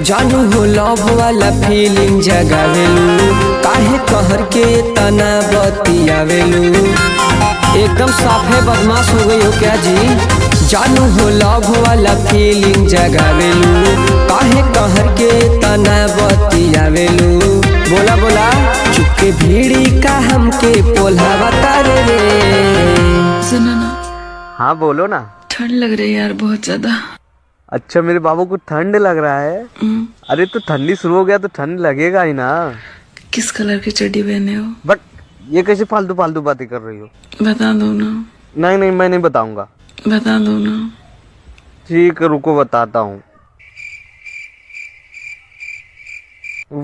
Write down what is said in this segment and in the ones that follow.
जानू हो लव वाला फीलिंग जगावेलू, काहे कहर के तना बतियावेलू। एकदम साफे बदमाश हो गई हो क्या जी। जानू हो लव वाला फीलिंग जगावेलू, काहे कहर के तना बतियावेलू। बोला बोला चुपके भीड़ी का हमके पोल्हा बता रे। सुनो ना। हाँ बोलो ना। ठंड लग रही है यार बहुत ज्यादा। अच्छा मेरे बाबू को ठंड लग रहा है। अरे तो ठंडी शुरू हो गया तो ठंड लगेगा ही ना। किस कलर की चड्डी पहने हो? बट ये कैसे फालतू फालतू बातें कर रही हो? बता दो ना। नहीं नहीं मैं नहीं बताऊंगा। बता दो ना। ठीक है रुको बताता हूँ।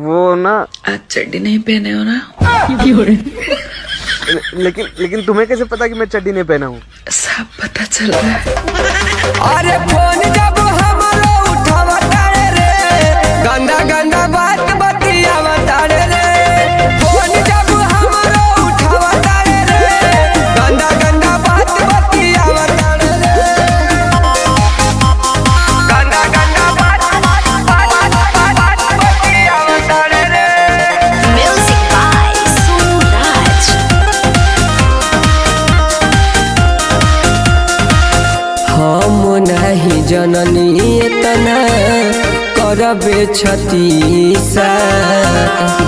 वो ना आज चड्डी नहीं पहने हो ना? लेकिन तुम्हें कैसे पता कि मैं चड्डी नहीं पहना हूँ? सब पता चल रहा है। अरे फोन जब हमरो उठावता रे, गंदा गंदा बात बतियावता रे। फोन जब हमरो उठावता रे, गंदा गंदा बात बतियावता रे। गंदा गंदा बात बतियावता रे। Music by Suraj. हम नहीं जननी इतना करबे छतीसा,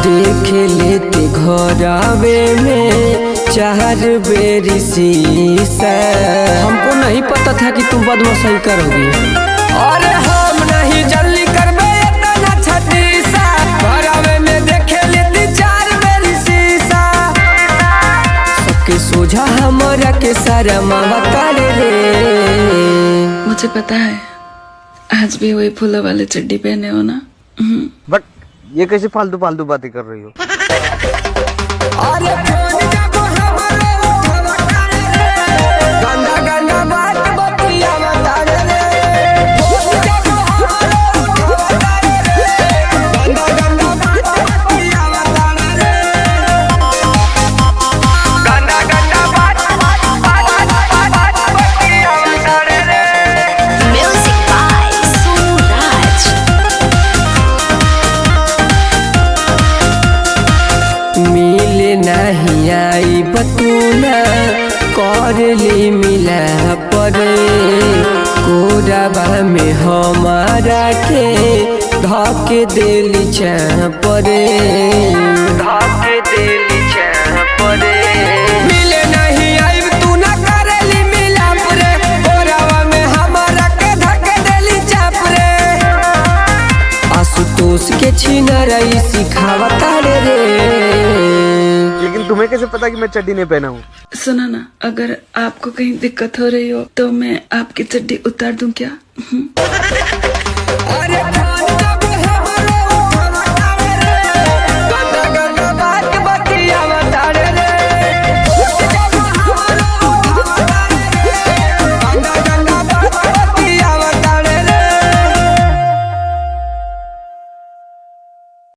देख लेते घरवे में 4 बेरी शीशा। हमको नहीं पता था कि तुम बदमाशी करोगी। अरे हम नहीं जल्दी करबे इतना छतीसा, घरवे में देख लेते 4 बेरी शीशा। सबके सोझा हमरा के सारा मावा तारे रे। मुझे पता है आज भी वही फूलों वाले चड्डी पहने हो ना। बट ये कैसे फालतू फालतू बातें कर रही हो? अरे फोन जब हमरो उठावता रे, गंदा गंदा बात बतियावता रे। फोन जब हमरो उठावता रे, गंदा गंदा बात बतियावता रे। गंदा गंदा बात बतियावता रे। Music by Suraj. मिले नहीं आई बतूला कर ली मिला परे, कोराबा में हमारा के धके देली चापरे। धके देली चापरे। मिले नहीं आई तू ना करेली मिला परे, कोराबा में हमारा के धके देली चापरे। आशुतोष के छीना रही सिखावता रे। लेकिन तुम्हें कैसे पता कि मैं चड्डी नहीं पहना हूँ? सुनो ना, अगर आपको कहीं दिक्कत हो रही हो तो मैं आपकी चड्डी उतार दूं क्या? अरे